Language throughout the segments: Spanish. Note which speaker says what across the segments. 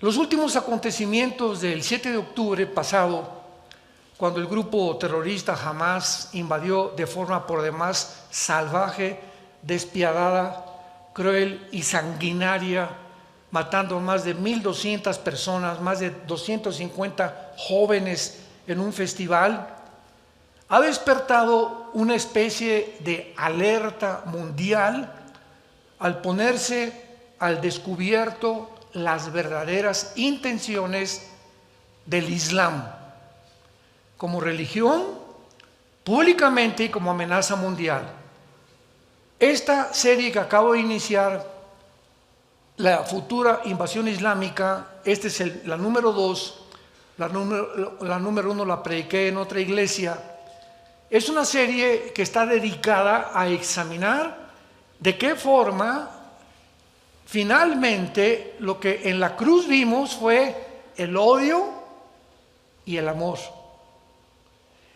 Speaker 1: Los últimos acontecimientos del 7 de octubre pasado, cuando el grupo terrorista Hamás invadió de forma por demás salvaje, despiadada, cruel y sanguinaria, matando a más de 1,200 personas, más de 250 jóvenes en un festival, ha despertado una especie de alerta mundial al ponerse al descubierto las verdaderas intenciones del Islam como religión, públicamente y como amenaza mundial. Esta serie que acabo de iniciar, la futura invasión islámica, esta es la número 2, la número 1 la prediqué en otra iglesia. Es una serie que está dedicada a examinar de qué forma finalmente lo que en la cruz vimos fue el odio y el amor.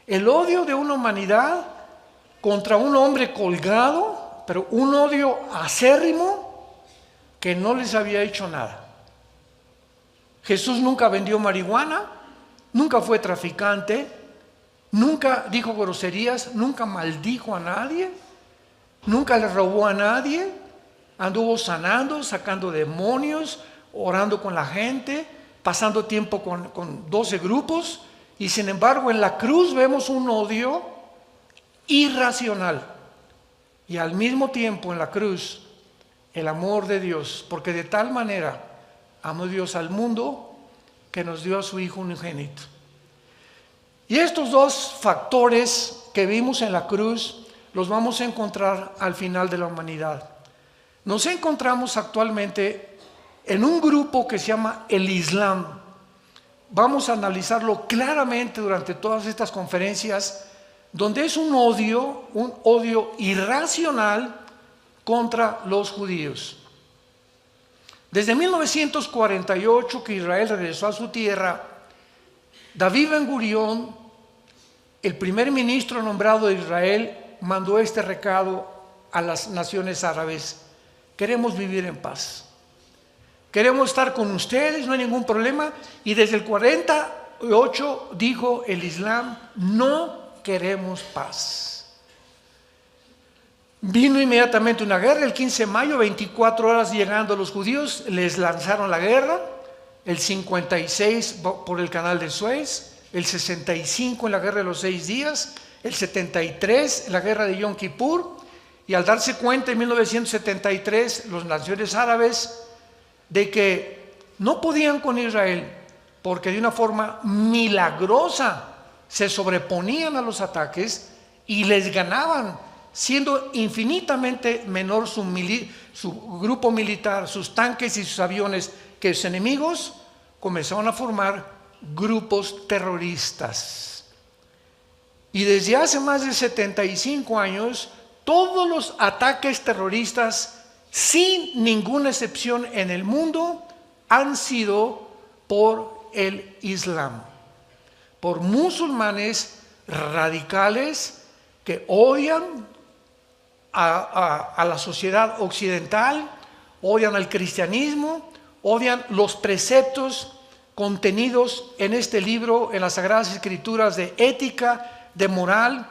Speaker 1: El odio de una humanidad contra un hombre colgado, pero un odio acérrimo que no les había hecho nada. Jesús nunca vendió marihuana, nunca fue traficante, nunca dijo groserías, nunca maldijo a nadie, nunca le robó a nadie, anduvo sanando, sacando demonios, orando con la gente, pasando tiempo con 12 grupos, y sin embargo en la cruz vemos un odio irracional, y al mismo tiempo en la cruz el amor de Dios, porque de tal manera amó Dios al mundo que nos dio a su Hijo unigénito. Y estos dos factores que vimos en la cruz los vamos a encontrar al final de la humanidad. Nos encontramos actualmente en un grupo que se llama el Islam. Vamos a analizarlo claramente durante todas estas conferencias, donde es un odio irracional contra los judíos. Desde 1948 que Israel regresó a su tierra, David Ben-Gurión, el primer ministro nombrado de Israel, mandó este recado a las naciones árabes: queremos vivir en paz, queremos estar con ustedes, no hay ningún problema. Y desde el 48 dijo el Islam: no queremos paz. Vino inmediatamente una guerra, el 15 de mayo, 24 horas llegando los judíos, les lanzaron la guerra. El 56 por el canal de Suez, el 65 en la guerra de los 6 días, el 73 en la guerra de Yom Kippur, y al darse cuenta en 1973 las naciones árabes de que no podían con Israel, porque de una forma milagrosa se sobreponían a los ataques y les ganaban, siendo infinitamente menor su grupo militar, sus tanques y sus aviones que sus enemigos, comenzaron a formar grupos terroristas. Y desde hace más de 75 años, todos los ataques terroristas, sin ninguna excepción en el mundo, han sido por el Islam, por musulmanes radicales que odian a la sociedad occidental, odian al cristianismo, odian los preceptos contenidos en este libro, en las Sagradas Escrituras, de ética, de moral,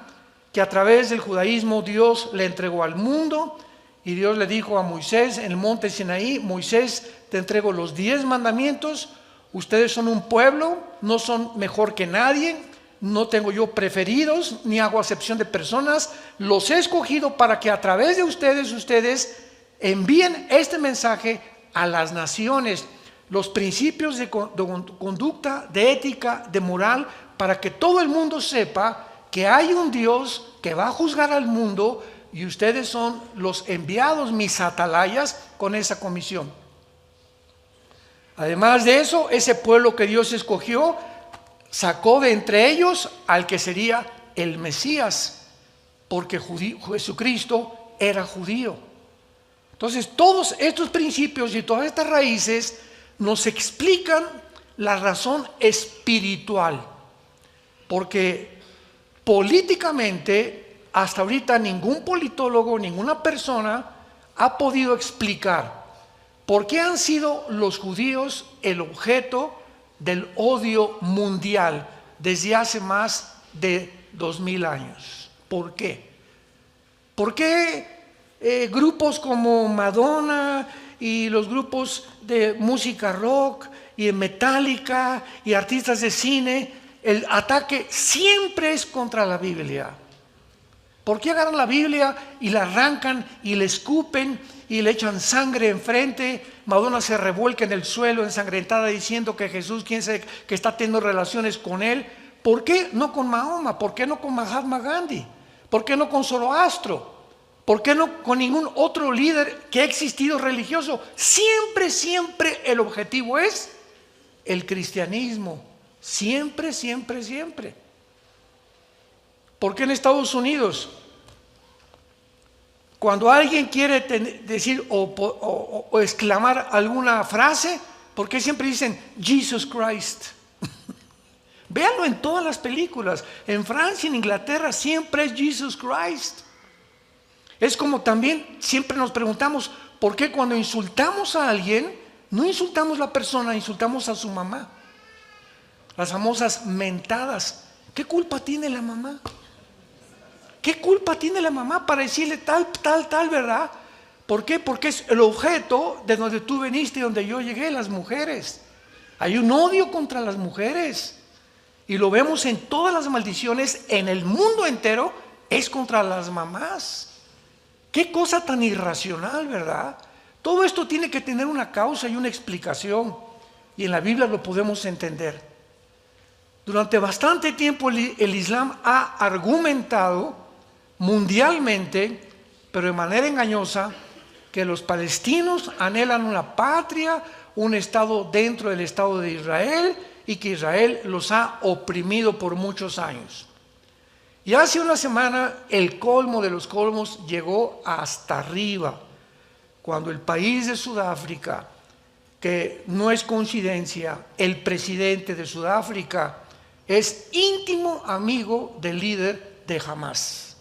Speaker 1: que a través del judaísmo Dios le entregó al mundo. Y Dios le dijo a Moisés en el monte Sinaí: Moisés, te entrego los 10 mandamientos, ustedes son un pueblo, no son mejor que nadie, no tengo yo preferidos, ni hago acepción de personas, los he escogido para que a través de ustedes envíen este mensaje a las naciones, los principios de conducta, de ética, de moral, para que todo el mundo sepa que hay un Dios que va a juzgar al mundo, y ustedes son los enviados, mis atalayas, con esa comisión. Además de eso, ese pueblo que Dios escogió sacó de entre ellos al que sería el Mesías, porque Jesucristo era judío. Entonces, todos estos principios y todas estas raíces nos explican la razón espiritual, porque políticamente hasta ahorita ningún politólogo, ninguna persona ha podido explicar ¿Por qué han sido los judíos el objeto del odio mundial desde hace más de 2000 años? ¿Por qué? ¿Por qué grupos como Madonna y los grupos de música rock y Metallica y artistas de cine, el ataque siempre es contra la Biblia? ¿Por qué agarran la Biblia y la arrancan y le escupen y le echan sangre enfrente? Madonna se revuelca en el suelo ensangrentada diciendo que Jesús, quién sabe, que está teniendo relaciones con él. ¿Por qué no con Mahoma? ¿Por qué no con Mahatma Gandhi? ¿Por qué no con Zoroastro? ¿Por qué no con ningún otro líder que ha existido religioso? Siempre, siempre el objetivo es el cristianismo. Siempre, siempre, siempre. ¿Por qué en Estados Unidos, cuando alguien quiere decir o exclamar alguna frase, por qué siempre dicen Jesus Christ? Véanlo en todas las películas. En Francia, en Inglaterra, siempre es Jesus Christ. Es como también siempre nos preguntamos, ¿por qué cuando insultamos a alguien, no insultamos a la persona, insultamos a su mamá? Las famosas mentadas. ¿Qué culpa tiene la mamá? ¿Qué culpa tiene la mamá para decirle tal, verdad? ¿Por qué? Porque es el objeto de donde tú veniste y donde yo llegué, las mujeres. Hay un odio contra las mujeres. Y lo vemos en todas las maldiciones, en el mundo entero, es contra las mamás. Qué cosa tan irracional, ¿verdad? Todo esto tiene que tener una causa y una explicación. Y en la Biblia lo podemos entender. Durante bastante tiempo el Islam ha argumentado mundialmente, pero de manera engañosa, que los palestinos anhelan una patria, un estado dentro del Estado de Israel, y que Israel los ha oprimido por muchos años. Y hace una semana el colmo de los colmos llegó hasta arriba, cuando el país de Sudáfrica, que no es coincidencia, el presidente de Sudáfrica es íntimo amigo del líder de Hamas.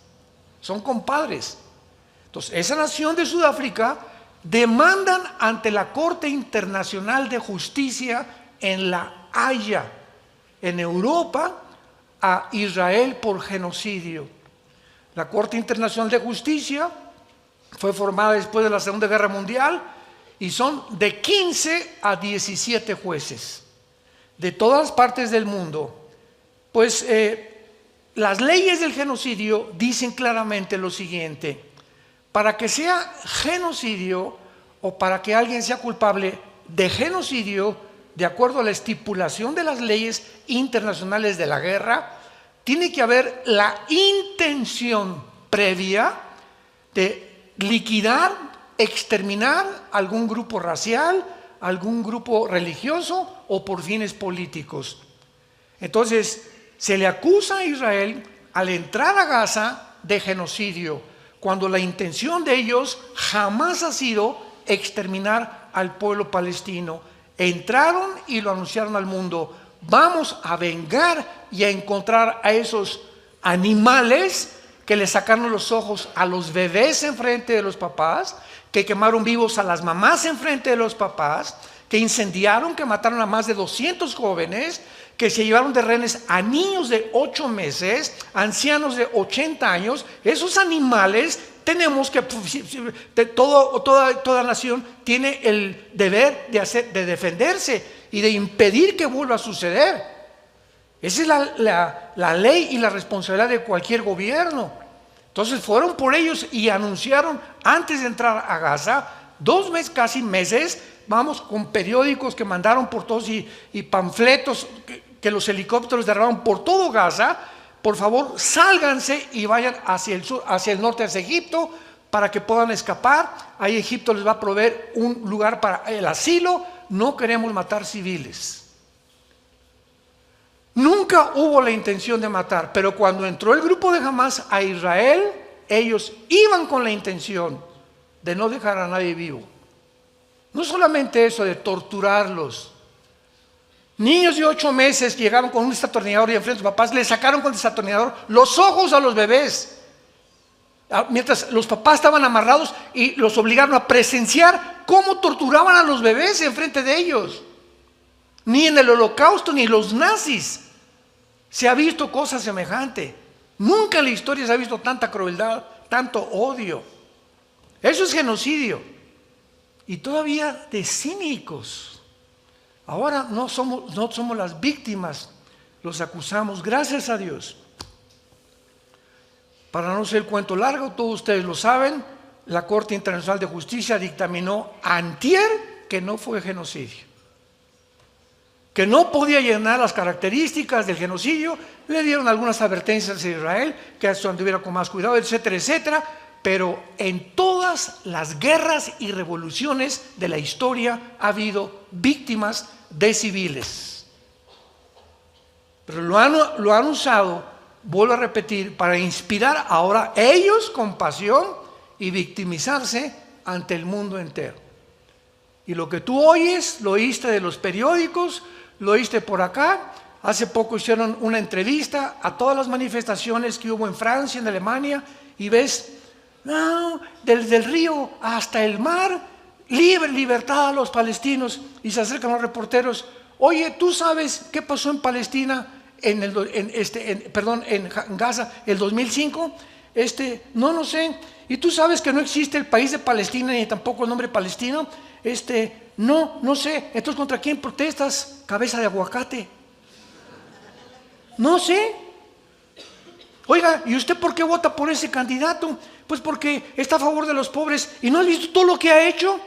Speaker 1: Son compadres. Entonces, esa nación de Sudáfrica demandan ante la Corte Internacional de Justicia en La Haya, en Europa, a Israel por genocidio. La Corte Internacional de Justicia fue formada después de la Segunda Guerra Mundial y son de 15 a 17 jueces de todas partes del mundo. Pues las leyes del genocidio dicen claramente lo siguiente: para que sea genocidio o para que alguien sea culpable de genocidio, de acuerdo a la estipulación de las leyes internacionales de la guerra, tiene que haber la intención previa de liquidar, exterminar algún grupo racial, algún grupo religioso o por fines políticos. Entonces, se le acusa a Israel al entrar a Gaza de genocidio, cuando la intención de ellos jamás ha sido exterminar al pueblo palestino. Entraron y lo anunciaron al mundo: vamos a vengar y a encontrar a esos animales que le sacaron los ojos a los bebés enfrente de los papás, que quemaron vivos a las mamás enfrente de los papás, que incendiaron, que mataron a más de 200 jóvenes, que se llevaron de rehenes a niños de 8 meses, ancianos de 80 años. Esos animales tenemos que, toda nación tiene el deber de defenderse y de impedir que vuelva a suceder. Esa es la ley y la responsabilidad de cualquier gobierno. Entonces fueron por ellos y anunciaron antes de entrar a Gaza, 2 meses, casi meses, vamos, con periódicos que mandaron por todos y panfletos que los helicópteros derrabaron por todo Gaza: por favor, sálganse y vayan hacia el sur, hacia el norte, hacia Egipto, para que puedan escapar. Ahí Egipto les va a proveer un lugar para el asilo. No queremos matar civiles. Nunca hubo la intención de matar, pero cuando entró el grupo de Hamas a Israel, ellos iban con la intención de no dejar a nadie vivo. No solamente eso, de torturarlos. Niños de 8 meses llegaron con un desatornillador y enfrente de sus papás le sacaron con el desatornillador los ojos a los bebés, mientras los papás estaban amarrados, y los obligaron a presenciar cómo torturaban a los bebés enfrente de ellos. Ni en el Holocausto ni los nazis se ha visto cosa semejante. Nunca en la historia se ha visto tanta crueldad, tanto odio. Eso es genocidio. Y todavía de cínicos. Ahora no somos las víctimas, los acusamos, gracias a Dios. Para no ser el cuento largo, todos ustedes lo saben, la Corte Internacional de Justicia dictaminó antier que no fue genocidio, que no podía llenar las características del genocidio. Le dieron algunas advertencias a Israel, que esto anduviera con más cuidado, etcétera, etcétera. Pero en todas las guerras y revoluciones de la historia ha habido víctimas de civiles. Pero lo han usado, vuelvo a repetir, para inspirar ahora ellos compasión y victimizarse ante el mundo entero. Y lo que tú oyes, lo oíste de los periódicos, lo oíste por acá. Hace poco hicieron una entrevista a todas las manifestaciones que hubo en Francia, en Alemania, y ves, no, desde el río hasta el mar, libertad a los palestinos. Y se acercan los reporteros. Oye, ¿tú sabes qué pasó en Palestina en Gaza el 2005? No sé. ¿Y tú sabes que no existe el país de Palestina ni tampoco el nombre palestino? No sé. Entonces, ¿contra quién protestas, cabeza de aguacate? No sé. Oiga, ¿y usted por qué vota por ese candidato? Pues porque está a favor de los pobres. ¿Y no has visto todo lo que ha hecho?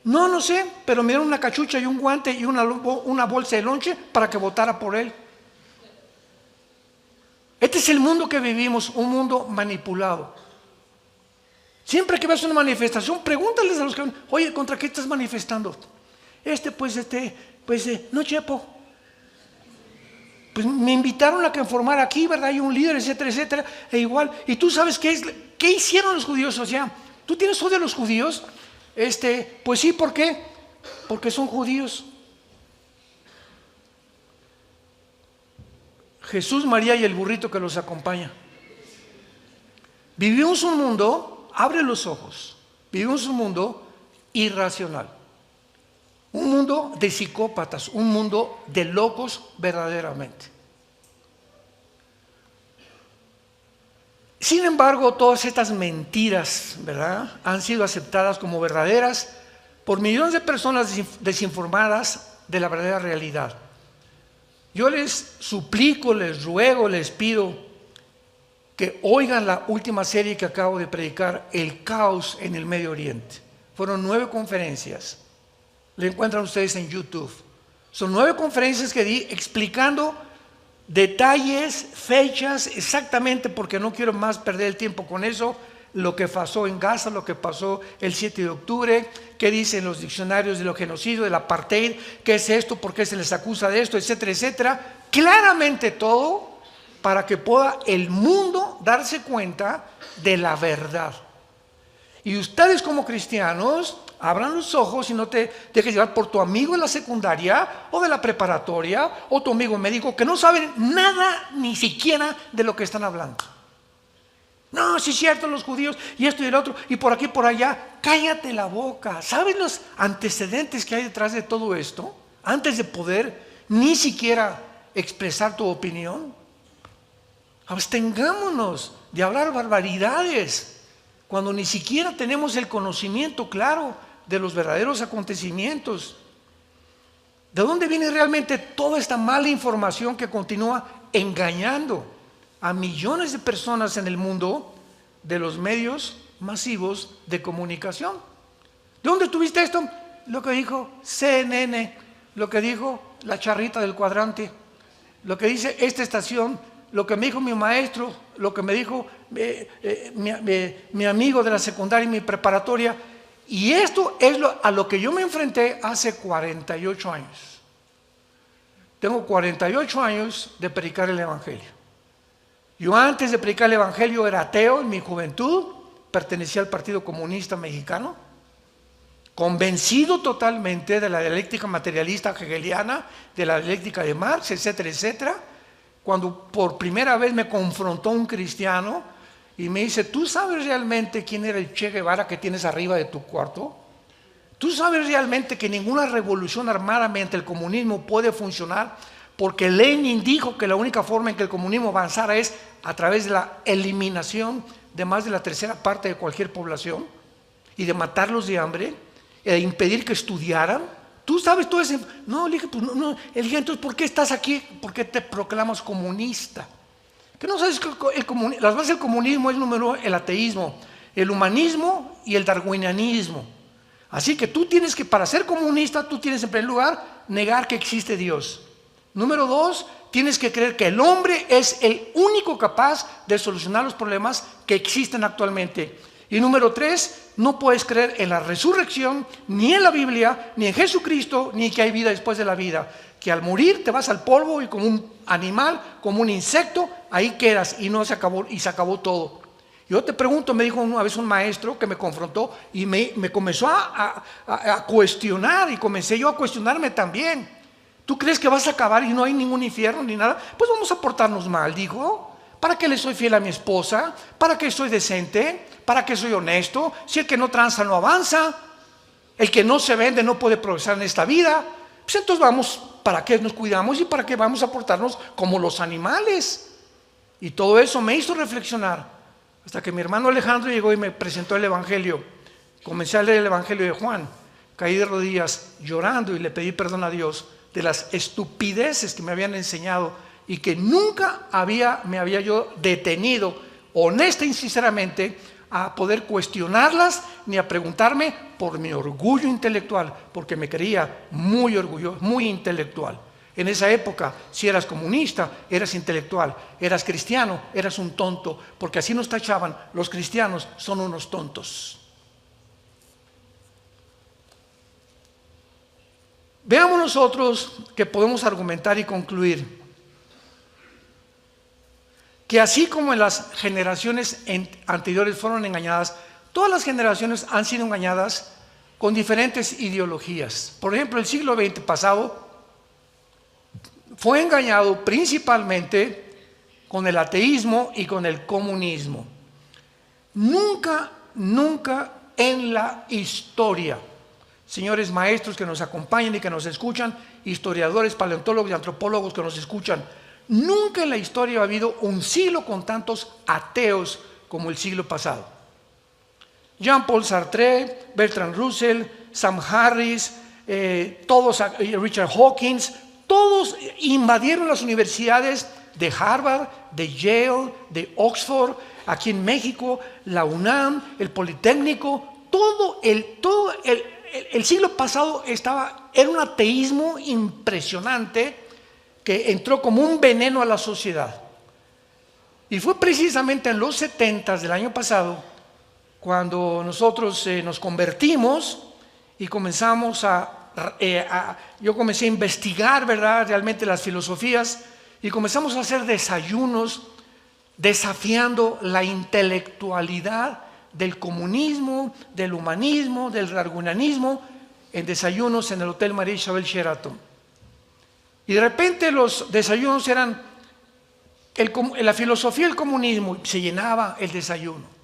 Speaker 1: No sé, pero me dieron una cachucha y un guante y una bolsa de lonche para que votara por él. Este es el mundo que vivimos, un mundo manipulado. Siempre que veas una manifestación, pregúntales a los que, oye, ¿contra qué estás manifestando? No, chepo. Pues me invitaron a que formara aquí, ¿verdad? Hay un líder, etcétera, etcétera, e igual. ¿Y tú sabes qué hicieron los judíos? O sea, ¿tú tienes odio a los judíos? Pues sí, ¿por qué? Porque son judíos. Jesús, María y el burrito que los acompaña. Vivimos un mundo, abre los ojos, vivimos un mundo irracional. Un mundo de psicópatas, un mundo de locos verdaderamente. Sin embargo, todas estas mentiras, ¿verdad?, han sido aceptadas como verdaderas por millones de personas desinformadas de la verdadera realidad. Yo les suplico, les ruego, les pido que oigan la última serie que acabo de predicar, El caos en el Medio Oriente. Fueron 9 conferencias. La encuentran ustedes en YouTube. Son 9 conferencias que di explicando detalles, fechas, exactamente, porque no quiero más perder el tiempo con eso, lo que pasó en Gaza, lo que pasó el 7 de octubre, qué dicen los diccionarios de los genocidios, del apartheid, qué es esto, por qué se les acusa de esto, etcétera, etcétera. Claramente todo para que pueda el mundo darse cuenta de la verdad. Y ustedes como cristianos, abran los ojos y no te dejes llevar por tu amigo de la secundaria o de la preparatoria o tu amigo médico que no saben nada ni siquiera de lo que están hablando. No, sí es cierto, los judíos y esto y el otro y por aquí y por allá. Cállate la boca. ¿Sabes los antecedentes que hay detrás de todo esto? Antes de poder ni siquiera expresar tu opinión. Abstengámonos de hablar barbaridades cuando ni siquiera tenemos el conocimiento claro de los verdaderos acontecimientos. ¿De dónde viene realmente toda esta mala información que continúa engañando a millones de personas en el mundo de los medios masivos de comunicación? ¿De dónde tuviste esto? Lo que dijo CNN, lo que dijo la charrita del cuadrante, lo que dice esta estación, lo que me dijo mi maestro, lo que me dijo mi amigo de la secundaria y mi preparatoria. Y esto es a lo que yo me enfrenté hace 48 años. Tengo 48 años de predicar el Evangelio. Yo antes de predicar el Evangelio era ateo en mi juventud, pertenecía al Partido Comunista Mexicano, convencido totalmente de la dialéctica materialista hegeliana, de la dialéctica de Marx, etcétera, etcétera. Cuando por primera vez me confrontó un cristiano y me dice, ¿tú sabes realmente quién era el Che Guevara que tienes arriba de tu cuarto? ¿Tú sabes realmente que ninguna revolución armada mediante el comunismo puede funcionar? Porque Lenin dijo que la única forma en que el comunismo avanzara es a través de la eliminación de más de la tercera parte de cualquier población y de matarlos de hambre e impedir que estudiaran. ¿Tú sabes todo eso? No, le dije, pues no. Le dije, entonces, ¿por qué estás aquí? ¿Por qué te proclamas comunista? ¿Que no sabes que las bases del comunismo es número uno, el ateísmo, el humanismo y el darwinianismo? Así que tú tienes que, para ser comunista, tú tienes en primer lugar negar que existe Dios. Número dos, tienes que creer que el hombre es el único capaz de solucionar los problemas que existen actualmente. Y número tres, no puedes creer en la resurrección, ni en la Biblia, ni en Jesucristo, ni que hay vida después de la vida. Que al morir te vas al polvo y como un animal, como un insecto, ahí quedas y no se acabó, y se acabó todo. Yo te pregunto, me dijo una vez un maestro que me confrontó y me comenzó a cuestionar, y comencé yo a cuestionarme también. ¿Tú crees que vas a acabar y no hay ningún infierno ni nada? Pues vamos a portarnos mal, dijo. ¿Para qué le soy fiel a mi esposa? ¿Para qué soy decente? ¿Para qué soy honesto? Si el que no tranza no avanza, el que no se vende no puede progresar en esta vida. Pues entonces vamos, ¿para qué nos cuidamos y para qué vamos a portarnos como los animales? Y todo eso me hizo reflexionar. Hasta que mi hermano Alejandro llegó y me presentó el Evangelio. Comencé a leer el Evangelio de Juan. Caí de rodillas llorando y le pedí perdón a Dios de las estupideces que me habían enseñado y que nunca me había yo detenido, honesta y sinceramente, a poder cuestionarlas ni a preguntarme por mi orgullo intelectual, porque me creía muy orgulloso, muy intelectual. En esa época, si eras comunista, eras intelectual, eras cristiano, eras un tonto, porque así nos tachaban: los cristianos son unos tontos. Veamos nosotros que podemos argumentar y concluir que así como en las generaciones anteriores fueron engañadas, todas las generaciones han sido engañadas con diferentes ideologías. Por ejemplo, el siglo XX pasado fue engañado principalmente con el ateísmo y con el comunismo. Nunca en la historia, señores maestros que nos acompañan y que nos escuchan, historiadores, paleontólogos y antropólogos que nos escuchan, nunca en la historia ha habido un siglo con tantos ateos como el siglo pasado. Jean-Paul Sartre, Bertrand Russell, Sam Harris, Richard Hawkins, todos invadieron las universidades de Harvard, de Yale, de Oxford, aquí en México, la UNAM, el Politécnico. Todo el siglo pasado era un ateísmo impresionante que entró como un veneno a la sociedad. Y fue precisamente en los 70s del año pasado cuando nosotros nos convertimos y comenzamos yo comencé a investigar, ¿verdad?, realmente las filosofías, y comenzamos a hacer desayunos desafiando la intelectualidad del comunismo, del humanismo, del darwinianismo, en desayunos en el Hotel María Isabel Sheraton. Y de repente los desayunos eran la filosofía del comunismo, se llenaba el desayuno.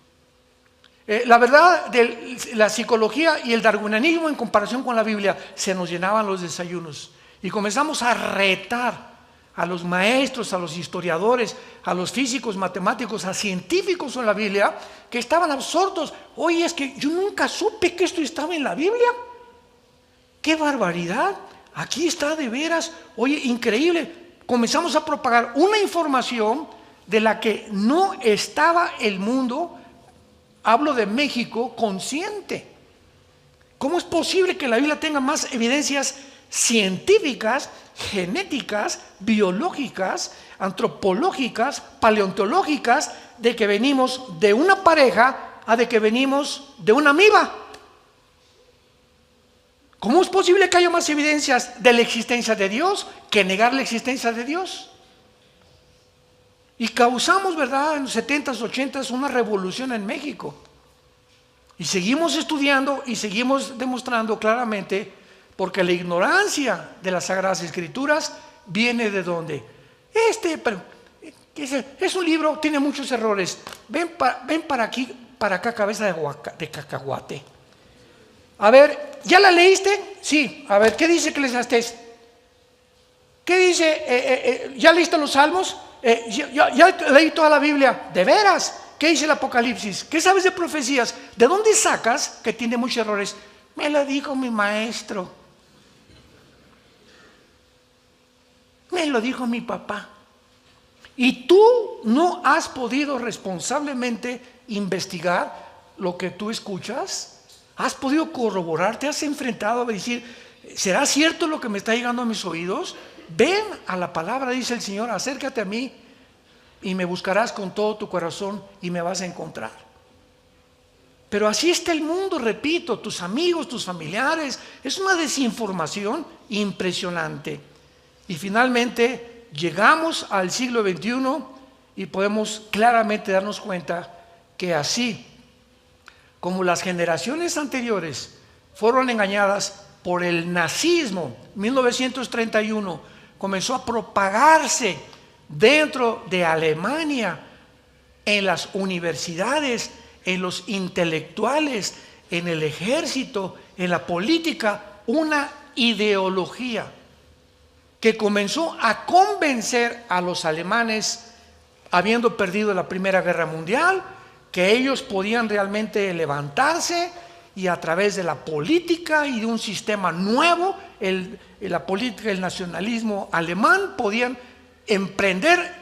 Speaker 1: La verdad de la psicología y el darwinianismo en comparación con la Biblia, se nos llenaban los desayunos. Y comenzamos a retar a los maestros, a los historiadores, a los físicos, matemáticos, a científicos en la Biblia, que estaban absortos. Oye, es que yo nunca supe que esto estaba en la Biblia. ¡Qué barbaridad! Aquí está de veras. Oye, increíble. Comenzamos a propagar una información de la que no estaba el mundo, hablo de México, consciente. ¿Cómo es posible que la Biblia tenga más evidencias científicas, genéticas, biológicas, antropológicas, paleontológicas, de que venimos de una pareja a de que venimos de una amiba? ¿Cómo es posible que haya más evidencias de la existencia de Dios que negar la existencia de Dios? Y causamos, ¿verdad?, en los 70s, 80s una revolución en México. Y seguimos estudiando y seguimos demostrando claramente, porque la ignorancia de las Sagradas Escrituras viene de dónde. Es un libro, tiene muchos errores. Ven para aquí, para acá, cabeza de cacahuate. A ver, ¿Ya la leíste? Sí. A ver, ¿qué dice Eclesiastés? ¿Qué dice? ¿Ya leíste los Salmos? Ya leí toda la Biblia. ¿De veras? ¿Qué dice el Apocalipsis? ¿Qué sabes de profecías? ¿De dónde sacas que tiene muchos errores? Me lo dijo mi maestro. Me lo dijo mi papá. Y tú no has podido responsablemente investigar lo que tú escuchas. ¿Has podido corroborar? ¿Te has enfrentado a decir, ¿será cierto lo que me está llegando a mis oídos? Ven a la palabra, dice el Señor, acércate a mí y me buscarás con todo tu corazón y me vas a encontrar. Pero así está el mundo, repito, tus amigos, tus familiares. Es una desinformación impresionante. Y finalmente llegamos al siglo XXI y podemos claramente darnos cuenta que así como las generaciones anteriores fueron engañadas por el nazismo, 1931 comenzó a propagarse dentro de Alemania, en las universidades, en los intelectuales, en el ejército, en la política, una ideología que comenzó a convencer a los alemanes, habiendo perdido la Primera Guerra Mundial, que ellos podían realmente levantarse y a través de la política y de un sistema nuevo, la política del nacionalismo alemán, podían emprender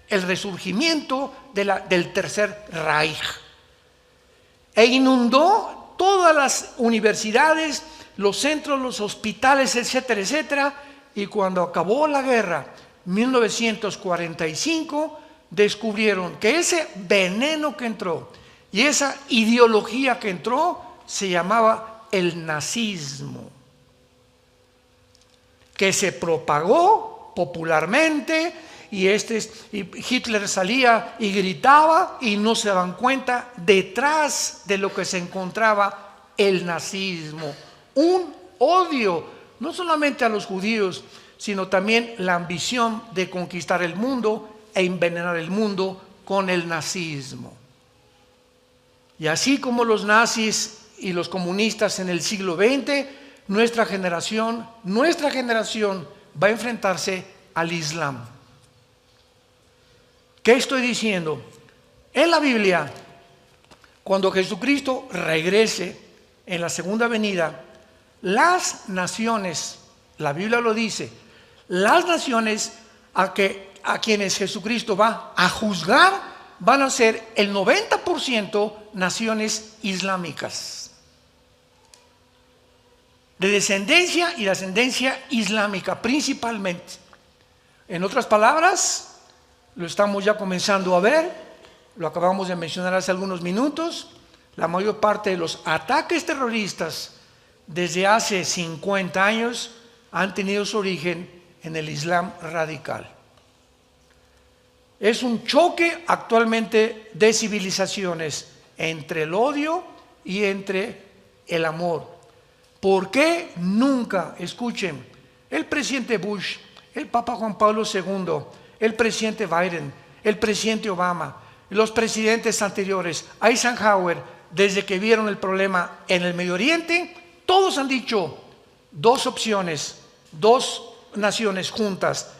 Speaker 1: el resurgimiento del Tercer Reich. E inundó todas las universidades, los centros, los hospitales, etcétera, etcétera. Y cuando acabó la guerra, 1945, descubrieron que ese veneno que entró y esa ideología que entró se llamaba el nazismo, que se propagó popularmente y Hitler salía y gritaba y no se daban cuenta detrás de lo que se encontraba el nazismo, un odio no solamente a los judíos, sino también la ambición de conquistar el mundo e envenenar el mundo con el nazismo. Y así como los nazis y los comunistas en el siglo XX, nuestra generación va a enfrentarse al Islam. ¿Qué estoy diciendo? En la Biblia, cuando Jesucristo regrese en la segunda venida, las naciones, la Biblia lo dice, las naciones a quienes Jesucristo va a juzgar van a ser el 90% naciones islámicas, de descendencia y ascendencia islámica principalmente. En otras palabras, lo estamos ya comenzando a ver, lo acabamos de mencionar hace algunos minutos, la mayor parte de los ataques terroristas desde hace 50 años han tenido su origen en el Islam radical. Es un choque actualmente de civilizaciones entre el odio y entre el amor. ¿Por qué nunca, escuchen, el presidente Bush, el Papa Juan Pablo II, el presidente Biden, el presidente Obama, los presidentes anteriores, Eisenhower, desde que vieron el problema en el Medio Oriente, todos han dicho dos opciones, dos naciones juntas?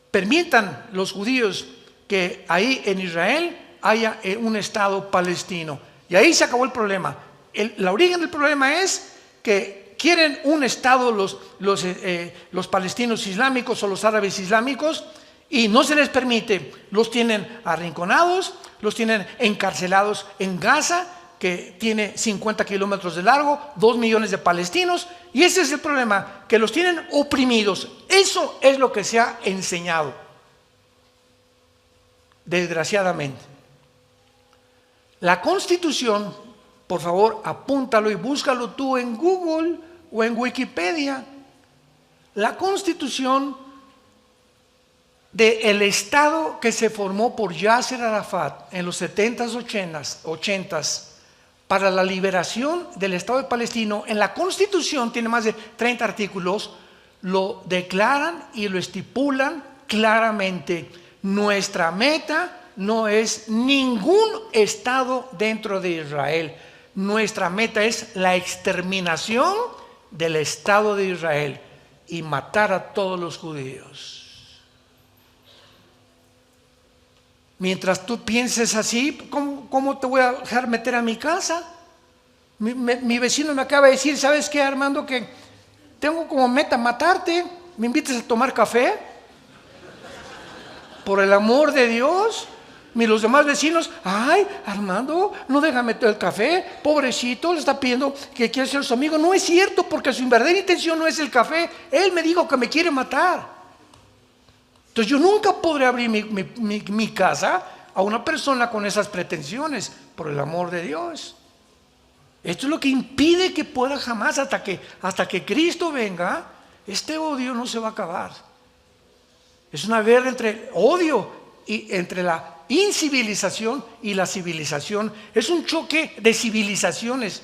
Speaker 1: Permitan los judíos que ahí en Israel haya un Estado palestino. Y ahí se acabó el problema. El origen del problema es que quieren un Estado los palestinos islámicos o los árabes islámicos y no se les permite. Los tienen arrinconados, los tienen encarcelados en Gaza, que tiene 50 kilómetros de largo, 2 millones de palestinos, y ese es el problema, que los tienen oprimidos. Eso es lo que se ha enseñado, desgraciadamente. La Constitución, por favor, apúntalo y búscalo tú en Google o en Wikipedia. La Constitución del Estado que se formó por Yasser Arafat en los 70s, 80s, para la liberación del Estado de Palestina, en la Constitución tiene más de 30 artículos, lo declaran y lo estipulan claramente. Nuestra meta no es ningún Estado dentro de Israel. Nuestra meta es la exterminación del Estado de Israel y matar a todos los judíos. Mientras tú pienses así, ¿cómo te voy a dejar meter a mi casa? Mi vecino me acaba de decir, ¿sabes qué, Armando? Que tengo como meta matarte. ¿Me invitas a tomar café? Por el amor de Dios. Y los demás vecinos, ay, Armando, no deja meter el café, pobrecito, le está pidiendo que quiere ser su amigo. No es cierto, porque su verdadera intención no es el café. Él me dijo que me quiere matar. Entonces yo nunca podré abrir mi casa a una persona con esas pretensiones, por el amor de Dios. Esto es lo que impide que pueda jamás, hasta que Cristo venga, este odio no se va a acabar. Es una guerra entre odio y entre la incivilización y la civilización. Es un choque de civilizaciones.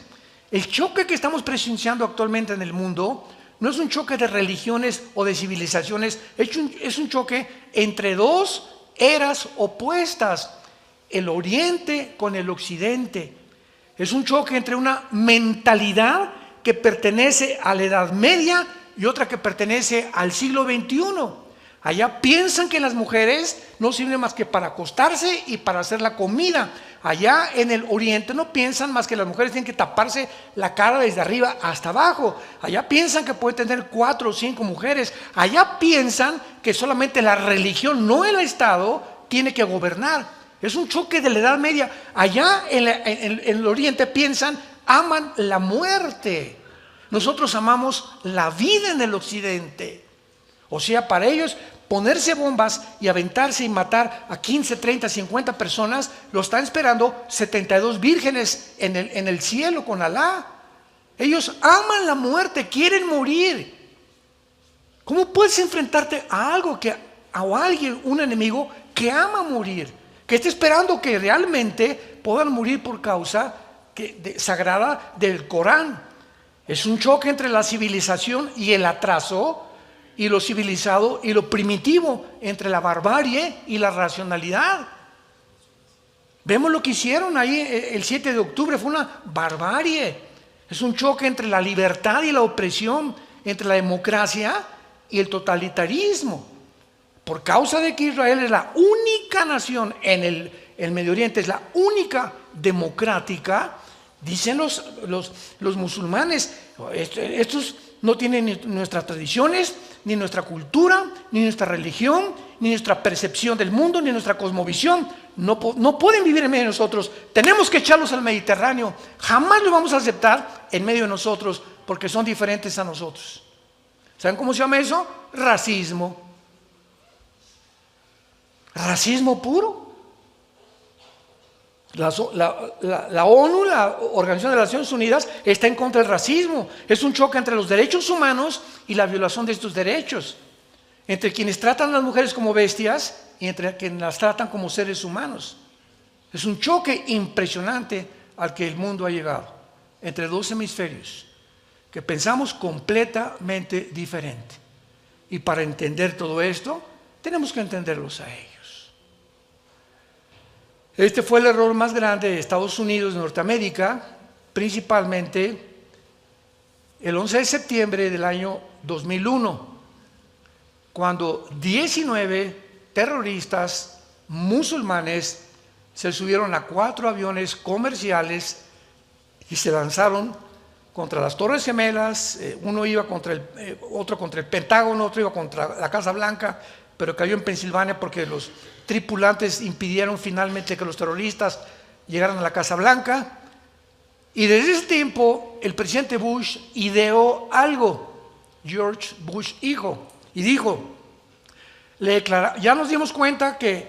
Speaker 1: El choque que estamos presenciando actualmente en el mundo no es un choque de religiones o de civilizaciones, es un choque entre dos eras opuestas, el Oriente con el Occidente. Es un choque entre una mentalidad que pertenece a la Edad Media y otra que pertenece al siglo XXI. Allá piensan que las mujeres no sirven más que para acostarse y para hacer la comida. Allá en el Oriente no piensan más que las mujeres tienen que taparse la cara desde arriba hasta abajo. Allá piensan que pueden tener 4 o 5 mujeres. Allá piensan que solamente la religión, no el Estado, tiene que gobernar. Es un choque de la Edad Media. Allá en el Oriente piensan, aman la muerte. Nosotros amamos la vida en el Occidente. O sea, para ellos ponerse bombas y aventarse y matar a 15, 30, 50 personas, lo están esperando 72 vírgenes en el cielo con Alá. Ellos aman la muerte, quieren morir. ¿Cómo puedes enfrentarte a alguien, un enemigo que ama morir? Que está esperando que realmente puedan morir por causa sagrada del Corán. Es un choque entre la civilización y el atraso, y lo civilizado y lo primitivo, entre la barbarie y la racionalidad. Vemos lo que hicieron ahí el 7 de octubre, fue una barbarie. Es un choque entre la libertad y la opresión, entre la democracia y el totalitarismo. Por causa de que Israel es la única nación en el Medio Oriente, es la única democrática, dicen los musulmanes, estos no tienen ni nuestras tradiciones, ni nuestra cultura, ni nuestra religión, ni nuestra percepción del mundo, ni nuestra cosmovisión. No pueden vivir en medio de nosotros. Tenemos que echarlos al Mediterráneo. Jamás lo vamos a aceptar en medio de nosotros, porque son diferentes a nosotros. ¿Saben cómo se llama eso? Racismo. Racismo puro. La ONU, la Organización de las Naciones Unidas, está en contra del racismo. Es un choque entre los derechos humanos y la violación de estos derechos, entre quienes tratan a las mujeres como bestias y entre quienes las tratan como seres humanos. Es un choque impresionante al que el mundo ha llegado, entre dos hemisferios que pensamos completamente diferente. Y para entender todo esto, tenemos que entenderlos a ellos. Este fue el error más grande de Estados Unidos, de Norteamérica, principalmente el 11 de septiembre del año 2001, cuando 19 terroristas musulmanes se subieron a 4 aviones comerciales y se lanzaron contra las Torres Gemelas. Uno iba otro contra el Pentágono, otro iba contra la Casa Blanca, pero cayó en Pensilvania porque los tripulantes impidieron finalmente que los terroristas llegaran a la Casa Blanca. Y desde ese tiempo el presidente Bush ideó algo, George Bush hijo, y dijo, ya nos dimos cuenta que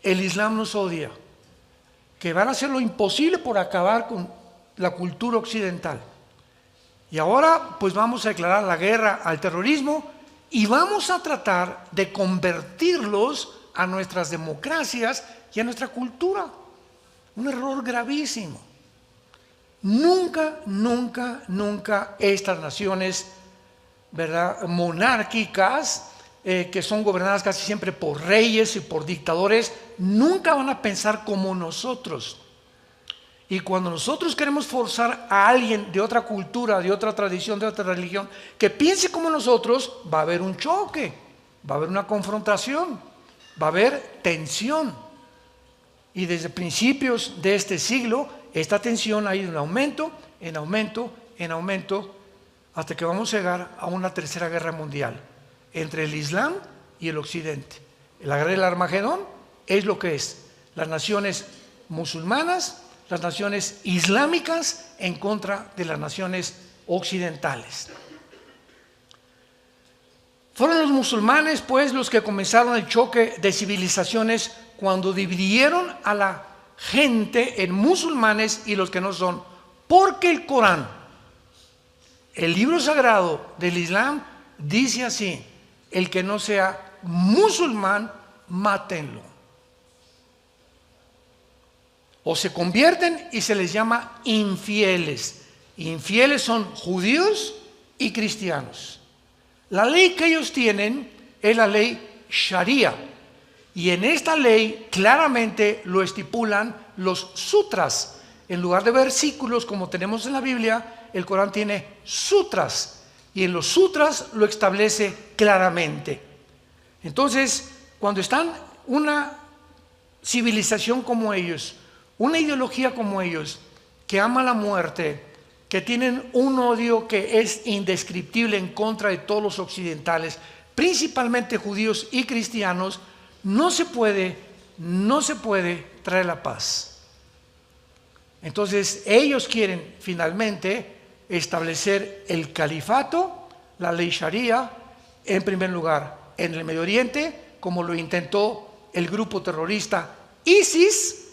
Speaker 1: el Islam nos odia, que van a hacer lo imposible por acabar con la cultura occidental. Y ahora pues vamos a declarar la guerra al terrorismo y vamos a tratar de convertirlos a nuestras democracias y a nuestra cultura. Un error gravísimo. Nunca, nunca, nunca estas naciones, ¿verdad?, monárquicas, que son gobernadas casi siempre por reyes y por dictadores, nunca van a pensar como nosotros. Y cuando nosotros queremos forzar a alguien de otra cultura, de otra tradición, de otra religión, que piense como nosotros, va a haber un choque, va a haber una confrontación, va a haber tensión. Y desde principios de este siglo, esta tensión ha ido en aumento, en aumento, en aumento, hasta que vamos a llegar a una tercera guerra mundial entre el Islam y el Occidente. La guerra del Armagedón es lo que es: las naciones musulmanas, las naciones islámicas en contra de las naciones occidentales. Fueron los musulmanes, pues, los que comenzaron el choque de civilizaciones cuando dividieron a la gente en musulmanes y los que no son, porque el Corán, el libro sagrado del Islam, dice así: el que no sea musulmán, mátenlo. O se convierten y se les llama infieles. Infieles son judíos y cristianos. La ley que ellos tienen es la ley Sharia. Y en esta ley claramente lo estipulan los sutras. En lugar de versículos como tenemos en la Biblia, el Corán tiene sutras. Y en los sutras lo establece claramente. Entonces, cuando están una civilización como ellos, una ideología como ellos, que ama la muerte, que tienen un odio que es indescriptible en contra de todos los occidentales, principalmente judíos y cristianos, no se puede traer la paz. Entonces ellos quieren finalmente establecer el califato, la ley Sharia, en primer lugar en el Medio Oriente, como lo intentó el grupo terrorista ISIS,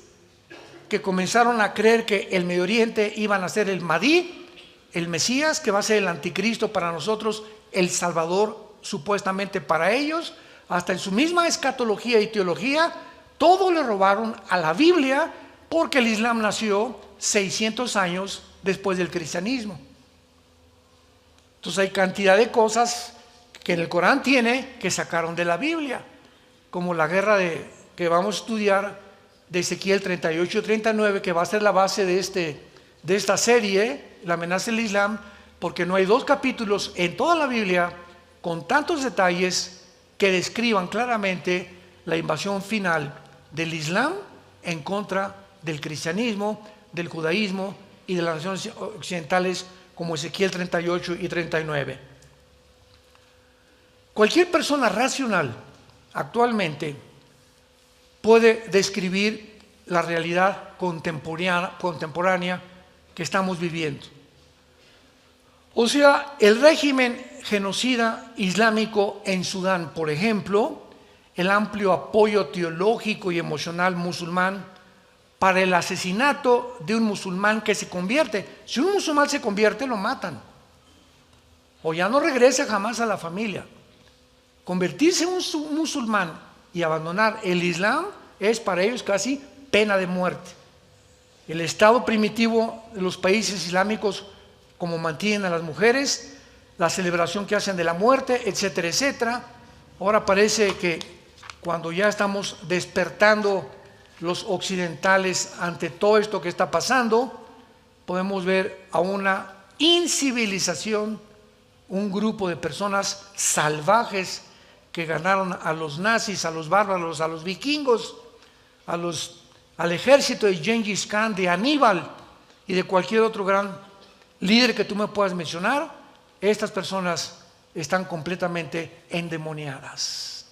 Speaker 1: que comenzaron a creer que el Medio Oriente iban a ser el Mahdi, el Mesías, que va a ser el anticristo para nosotros, el Salvador supuestamente para ellos. Hasta en su misma escatología y teología, todo le robaron a la Biblia, porque el Islam nació 600 años después del cristianismo. Entonces hay cantidad de cosas que en el Corán tiene que sacaron de la Biblia, como la guerra que vamos a estudiar de Ezequiel 38 y 39, que va a ser la base de esta serie, la amenaza del Islam, porque no hay dos capítulos en toda la Biblia con tantos detalles que describan claramente la invasión final del Islam en contra del cristianismo, del judaísmo y de las naciones occidentales, como Ezequiel 38 y 39. Cualquier persona racional actualmente puede describir la realidad contemporánea que estamos viviendo. O sea, el régimen genocida islámico en Sudán, por ejemplo, el amplio apoyo teológico y emocional musulmán para el asesinato de un musulmán que se convierte. Si un musulmán se convierte, lo matan, o ya no regresa jamás a la familia. Convertirse en un musulmán y abandonar el Islam es para ellos casi pena de muerte. El estado primitivo de los países islámicos, como mantienen a las mujeres, la celebración que hacen de la muerte, etcétera, etcétera. Ahora parece que cuando ya estamos despertando los occidentales ante todo esto que está pasando, podemos ver a una incivilización, un grupo de personas salvajes que ganaron a los nazis, a los bárbaros, a los vikingos, al ejército de Gengis Khan, de Aníbal y de cualquier otro gran líder que tú me puedas mencionar. Estas personas están completamente endemoniadas,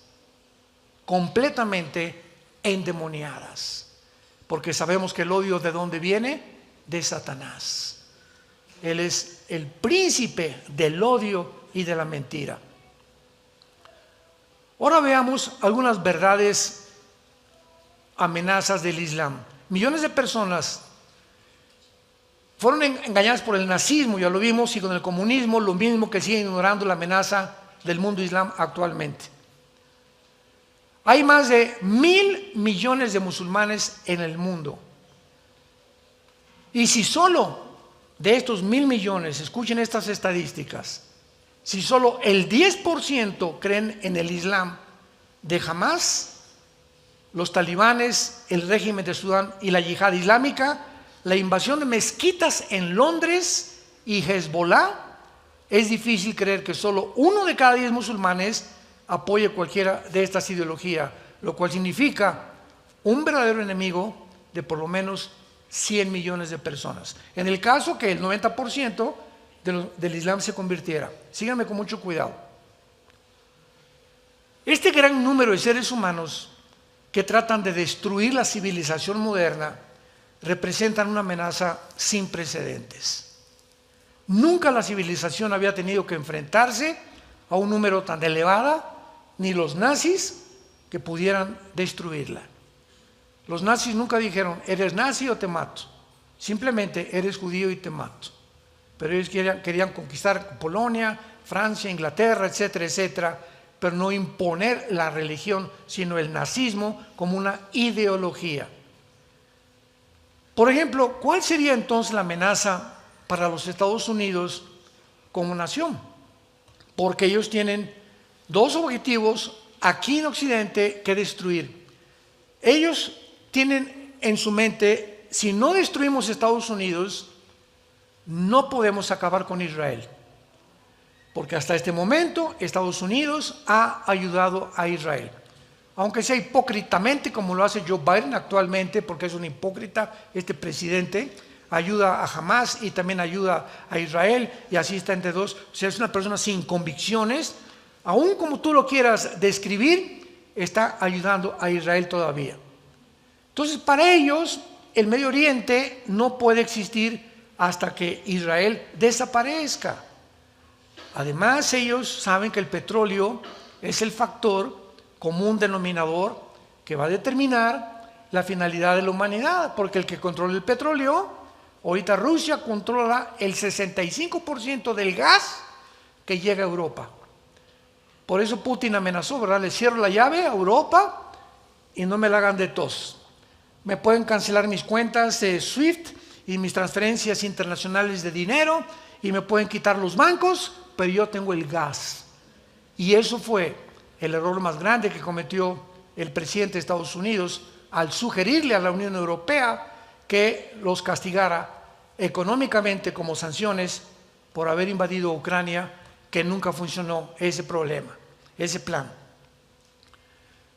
Speaker 1: porque sabemos que el odio, ¿de dónde viene? De Satanás. Él es el príncipe del odio y de la mentira. Ahora veamos algunas verdades, amenazas del Islam. Millones de personas fueron engañadas por el nazismo, ya lo vimos, y con el comunismo, lo mismo, que siguen ignorando la amenaza del mundo islam actualmente. Hay más de 1.000 millones de musulmanes en el mundo. Y si solo de estos 1.000 millones, escuchen estas estadísticas, si solo el 10% creen en el Islam de Hamás, los talibanes, el régimen de Sudán y la yihad islámica, la invasión de mezquitas en Londres y Hezbollah, es difícil creer que solo 1 de cada 10 musulmanes apoye cualquiera de estas ideologías, lo cual significa un verdadero enemigo de por lo menos 100 millones de personas. En el caso que el 90% del Islam se convirtiera. Síganme con mucho cuidado. Este gran número de seres humanos que tratan de destruir la civilización moderna representan una amenaza sin precedentes. Nunca la civilización había tenido que enfrentarse a un número tan elevado, ni los nazis que pudieran destruirla. Los nazis nunca dijeron, eres nazi o te mato. Simplemente, eres judío y te mato. Pero ellos querían conquistar Polonia, Francia, Inglaterra, etcétera, etcétera, pero no imponer la religión, sino el nazismo como una ideología. Por ejemplo, ¿cuál sería entonces la amenaza para los Estados Unidos como nación? Porque ellos tienen 2 objetivos aquí en Occidente que destruir. Ellos tienen en su mente, si no destruimos Estados Unidos, no podemos acabar con Israel. Porque hasta este momento Estados Unidos ha ayudado a Israel. Aunque sea hipócritamente, como lo hace Joe Biden actualmente, porque es un hipócrita este presidente, ayuda a Hamas y también ayuda a Israel, y así está entre dos. O sea, es una persona sin convicciones, aún como tú lo quieras describir, está ayudando a Israel todavía. Entonces, para ellos, el Medio Oriente no puede existir hasta que Israel desaparezca. Además, ellos saben que el petróleo es el factor común denominador que va a determinar la finalidad de la humanidad, porque el que controla el petróleo, ahorita Rusia controla el 65% del gas que llega a Europa. Por eso Putin amenazó, ¿verdad? Le cierro la llave a Europa y no me la hagan de tos. Me pueden cancelar mis cuentas de SWIFT y mis transferencias internacionales de dinero, y me pueden quitar los bancos, pero yo tengo el gas. Y eso fue el error más grande que cometió el presidente de Estados Unidos al sugerirle a la Unión Europea que los castigara económicamente como sanciones por haber invadido Ucrania, que nunca funcionó ese problema, ese plan.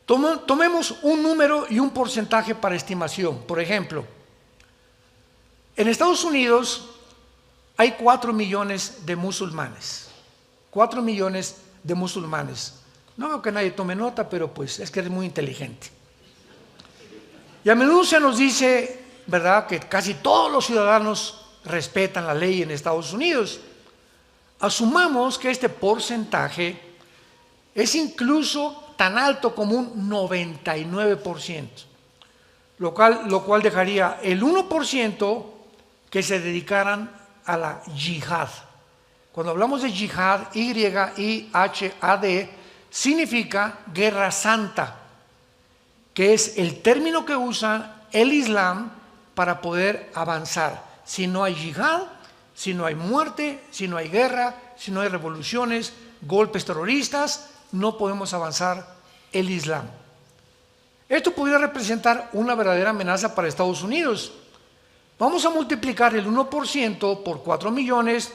Speaker 1: Tomemos un número y un porcentaje para estimación. Por ejemplo, en Estados Unidos hay 4 millones de musulmanes. 4 millones de musulmanes. No veo que nadie tome nota, pero pues es que eres muy inteligente. Y a menudo se nos dice, ¿verdad?, que casi todos los ciudadanos respetan la ley en Estados Unidos. Asumamos que este porcentaje es incluso tan alto como un 99%, lo cual dejaría el 1% que se dedicaran a la yihad. Cuando hablamos de yihad, Y-I-H-A-D, significa guerra santa, que es el término que usa el Islam para poder avanzar. Si no hay yihad, si no hay muerte, si no hay guerra, si no hay revoluciones, golpes terroristas, no podemos avanzar el Islam. Esto podría representar una verdadera amenaza para Estados Unidos. Vamos a multiplicar el 1% por 4 millones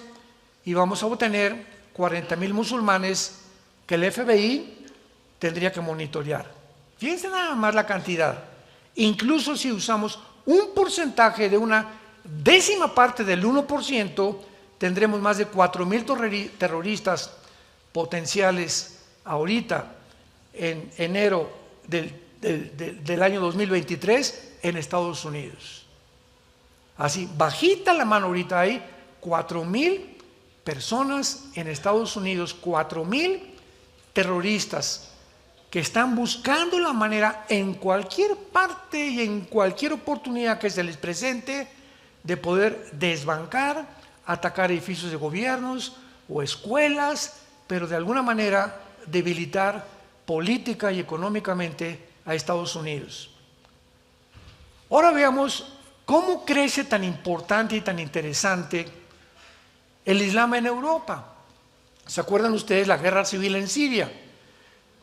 Speaker 1: y vamos a obtener 40,000 musulmanes que el FBI tendría que monitorear. Fíjense nada más la cantidad. Incluso si usamos un porcentaje de una décima parte del 1%, tendremos más de 4,000 terroristas potenciales ahorita en enero del año 2023 en Estados Unidos. Así, bajita la mano ahorita hay 4,000 personas en Estados Unidos, 4,000 terroristas que están buscando la manera en cualquier parte y en cualquier oportunidad que se les presente de poder desbancar, atacar edificios de gobiernos o escuelas, pero de alguna manera debilitar política y económicamente a Estados Unidos. Ahora veamos cómo crece tan importante y tan interesante el Islam en Europa. ¿Se acuerdan ustedes la guerra civil en Siria?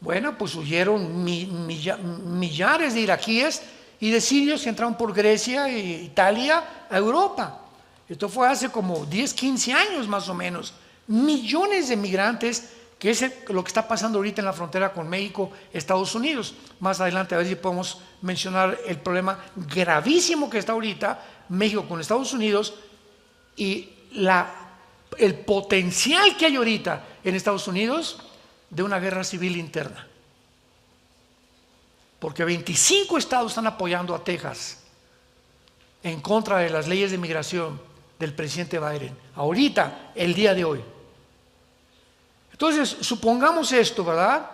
Speaker 1: Bueno, pues huyeron millares de iraquíes y de sirios que entraron por Grecia e Italia a Europa. Esto fue hace como 10, 15 años más o menos. Millones de migrantes, que es lo que está pasando ahorita en la frontera con México, Estados Unidos. Más adelante a ver si podemos mencionar el problema gravísimo que está ahorita México con Estados Unidos y el potencial que hay ahorita en Estados Unidos de una guerra civil interna. Porque 25 estados están apoyando a Texas en contra de las leyes de migración del presidente Biden, ahorita, el día de hoy. Entonces, supongamos esto, ¿verdad?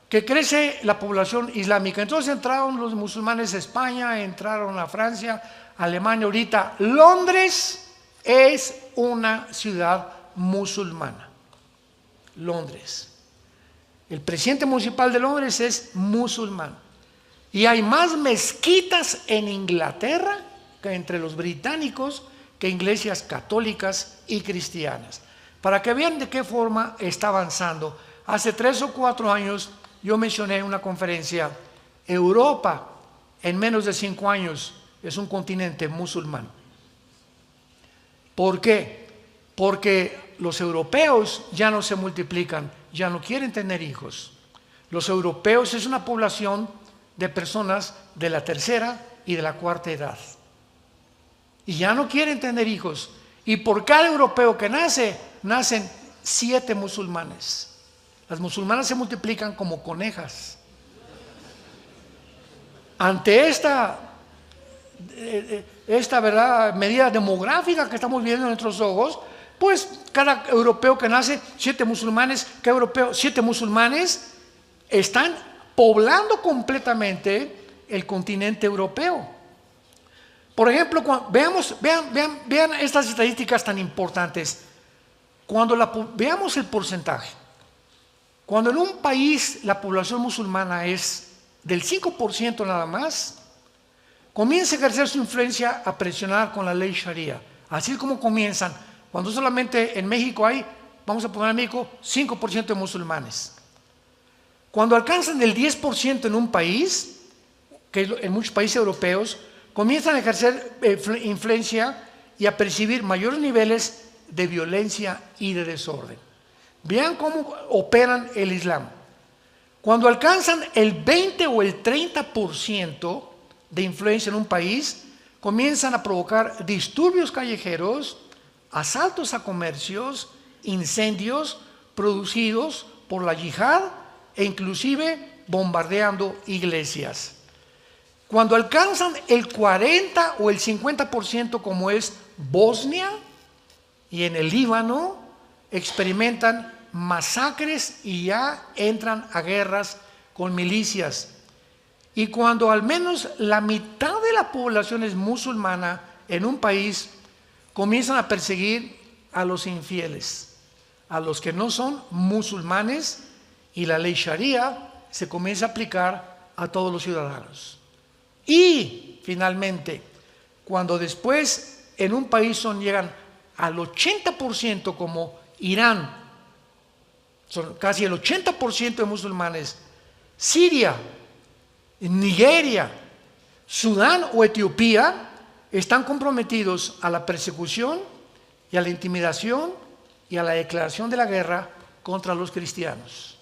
Speaker 1: Que crece la población islámica. Entonces entraron los musulmanes a España, entraron a Francia, Alemania. Ahorita Londres es una ciudad musulmana. Londres. El presidente municipal de Londres es musulmán. Y hay más mezquitas en Inglaterra que entre los británicos que iglesias católicas y cristianas. Para que vean de qué forma está avanzando. Hace 3 o 4 años yo mencioné en una conferencia, Europa en menos de 5 años es un continente musulmán. ¿Por qué? Porque los europeos ya no se multiplican, ya no quieren tener hijos. Los europeos es una población de personas de la tercera y de la cuarta edad. Y ya no quieren tener hijos. Y por cada europeo que nace, nacen 7 musulmanes. Las musulmanas se multiplican como conejas. Ante esta ¿verdad? Medida demográfica que estamos viendo en nuestros ojos, pues cada europeo que nace, 7 musulmanes, cada europeo, 7 musulmanes están poblando completamente el continente europeo. Por ejemplo, vean estas estadísticas tan importantes. Cuando veamos el porcentaje, cuando en un país la población musulmana es del 5% nada más, comienza a ejercer su influencia a presionar con la ley Sharia. Así es como comienzan. Cuando solamente en México hay, vamos a poner en México, 5% de musulmanes. Cuando alcanzan el 10% en un país, que en muchos países europeos, comienzan a ejercer influencia y a percibir mayores niveles de violencia y de desorden. Vean cómo operan el Islam. Cuando alcanzan el 20 o el 30% de influencia en un país, comienzan a provocar disturbios callejeros, asaltos a comercios, incendios producidos por la yihad e inclusive bombardeando iglesias. Cuando alcanzan el 40 o el 50% como es Bosnia y en el Líbano, experimentan masacres y ya entran a guerras con milicias. Y cuando al menos la mitad de la población es musulmana en un país, comienzan a perseguir a los infieles, a los que no son musulmanes, y la ley Sharia se comienza a aplicar a todos los ciudadanos. Y finalmente, cuando después en un país llegan al 80% como Irán, son casi el 80% de musulmanes, Siria, Nigeria, Sudán o Etiopía están comprometidos a la persecución y a la intimidación y a la declaración de la guerra contra los cristianos.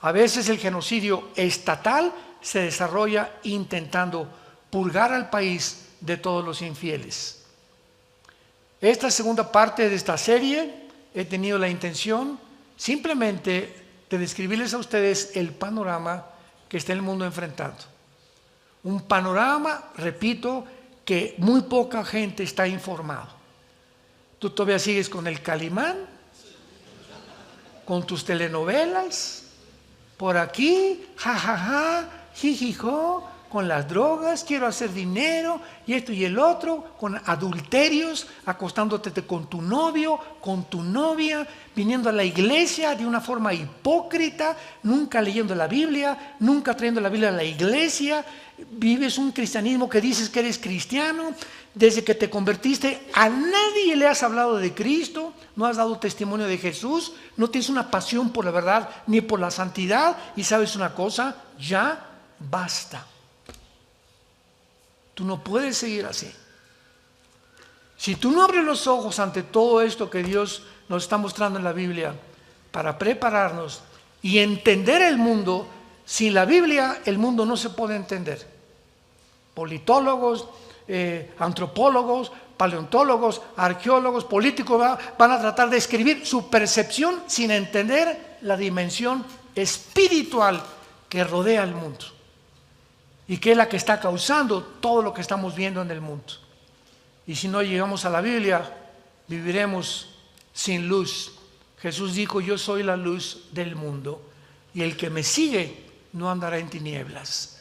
Speaker 1: A veces el genocidio estatal se desarrolla intentando purgar al país de todos los infieles. Esta segunda parte de esta serie he tenido la intención simplemente de describirles a ustedes el panorama que está el mundo enfrentando. Un panorama, repito, que muy poca gente está informado. Tú todavía sigues con el Calimán, con tus telenovelas, por aquí, jajaja, jijijo, con las drogas, quiero hacer dinero, y esto y el otro, con adulterios, acostándote con tu novio, con tu novia, viniendo a la iglesia de una forma hipócrita, nunca leyendo la Biblia, nunca trayendo la Biblia a la iglesia, vives un cristianismo que dices que eres cristiano, desde que te convertiste a nadie le has hablado de Cristo, no has dado testimonio de Jesús, no tienes una pasión por la verdad ni por la santidad, y sabes una cosa, ya basta. Tú no puedes seguir así. Si tú no abres los ojos ante todo esto que Dios nos está mostrando en la Biblia para prepararnos y entender el mundo, sin la Biblia el mundo no se puede entender. Politólogos, antropólogos, paleontólogos, arqueólogos, políticos van a tratar de escribir su percepción sin entender la dimensión espiritual que rodea el mundo y que es la que está causando todo lo que estamos viendo en el mundo. Y si no llegamos a la Biblia, viviremos sin luz. Jesús dijo: yo soy la luz del mundo, y el que me sigue no andará en tinieblas.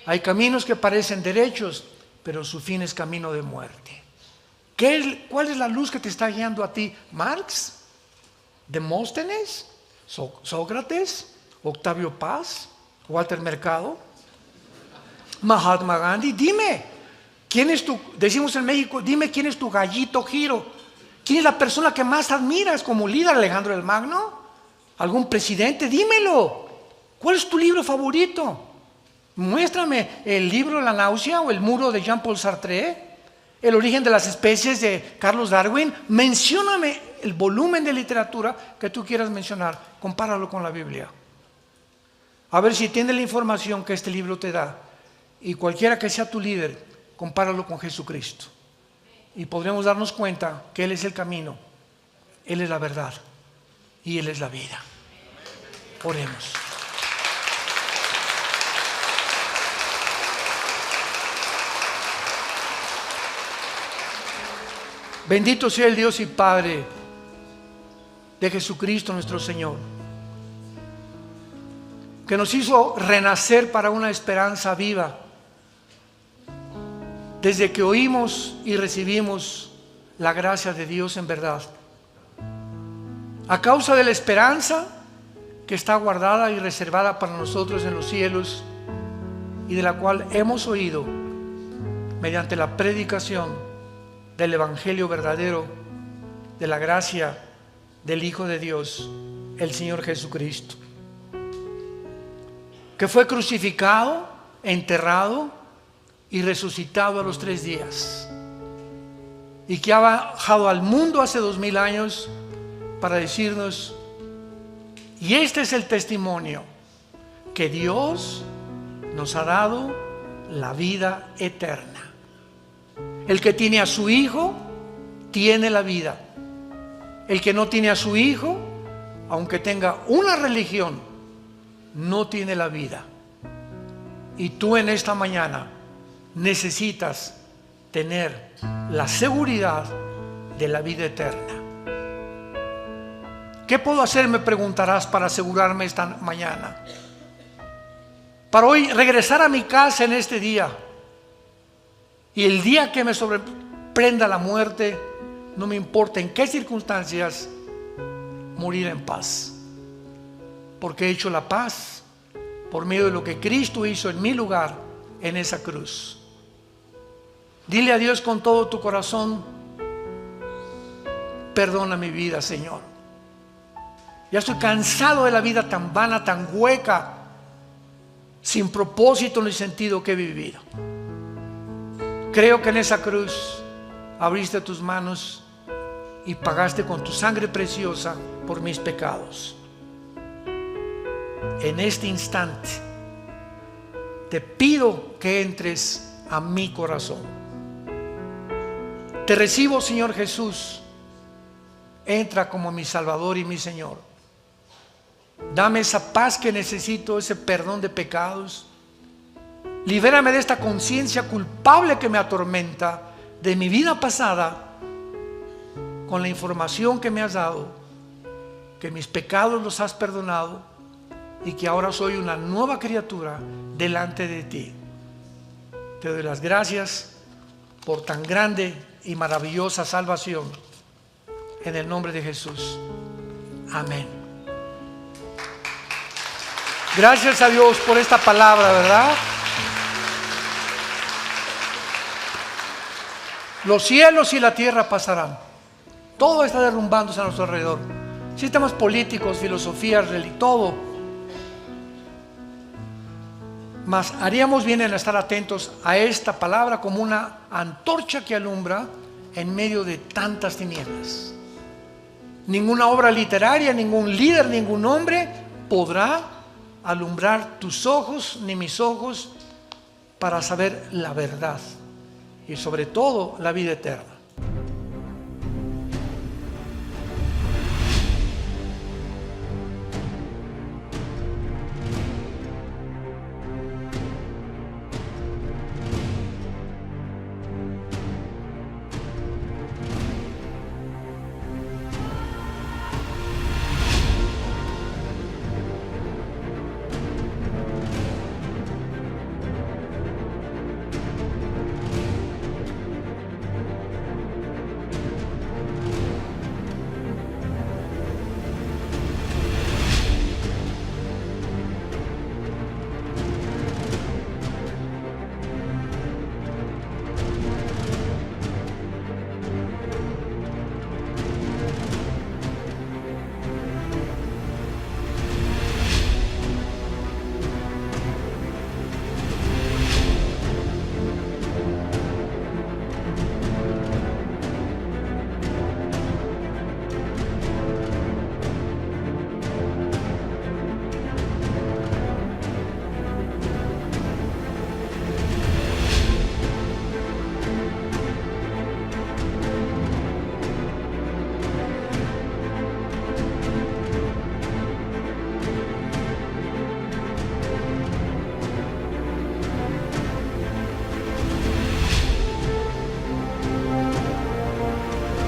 Speaker 1: Hay caminos que parecen derechos, pero su fin es camino de muerte. ¿Cuál es la luz que te está guiando a ti? ¿Marx? ¿Demóstenes? ¿Sócrates? ¿Octavio Paz? ¿Walter Mercado? ¿Mahatma Gandhi? Dime, ¿quién es decimos en México, dime quién es tu gallito Giro? ¿Quién es la persona que más admiras como líder? ¿Alejandro el Magno? ¿Algún presidente? Dímelo. ¿Cuál es tu libro favorito? Muéstrame el libro La náusea o El muro de Jean-Paul Sartre, El origen de las especies de Carlos Darwin. Mencióname el volumen de literatura que tú quieras mencionar, compáralo con la Biblia. A ver si tiene la información que este libro te da. Y cualquiera que sea tu líder, compáralo con Jesucristo. Y podremos darnos cuenta que Él es el camino, Él es la verdad y Él es la vida. Oremos. Bendito sea el Dios y Padre de Jesucristo nuestro Señor, que nos hizo renacer para una esperanza viva desde que oímos y recibimos la gracia de Dios en verdad. A causa de la esperanza que está guardada y reservada para nosotros en los cielos, y de la cual hemos oído mediante la predicación del Evangelio verdadero de la gracia del Hijo de Dios, el Señor Jesucristo, que fue crucificado, enterrado y resucitado a los 3 días, y que ha bajado al mundo hace 2000 años para decirnos: y este es el testimonio, que Dios nos ha dado la vida eterna. El que tiene a su Hijo tiene la vida. El que no tiene a su Hijo, aunque tenga una religión, no tiene la vida. Y tú en esta mañana necesitas tener la seguridad de la vida eterna. ¿Qué puedo hacer?, me preguntarás, para asegurarme esta mañana. Para hoy regresar a mi casa en este día, y el día que me sorprenda la muerte, no me importa en qué circunstancias, morir en paz, porque he hecho la paz por medio de lo que Cristo hizo en mi lugar en esa cruz. Dile a Dios con todo tu corazón: perdona mi vida, Señor. Ya estoy cansado de la vida tan vana, tan hueca, sin propósito ni sentido que he vivido. Creo que en esa cruz abriste tus manos y pagaste con tu sangre preciosa por mis pecados. En este instante te pido que entres a mi corazón. Te recibo, Señor Jesús. Entra como mi Salvador y mi Señor. Dame esa paz que necesito, ese perdón de pecados. Libérame de esta conciencia culpable que me atormenta, de mi vida pasada, con la información que me has dado, que mis pecados los has perdonado y que ahora soy una nueva criatura delante de ti. Te doy las gracias por tan grande y maravillosa salvación, en el nombre de Jesús. Amén. Gracias a Dios por esta palabra, ¿verdad? Los cielos y la tierra pasarán. Todo está derrumbándose a nuestro alrededor. Sistemas políticos, filosofías, todo. Mas haríamos bien en estar atentos a esta palabra como una antorcha que alumbra en medio de tantas tinieblas. Ninguna obra literaria, ningún líder, ningún hombre podrá alumbrar tus ojos ni mis ojos para saber la verdad y sobre todo la vida eterna.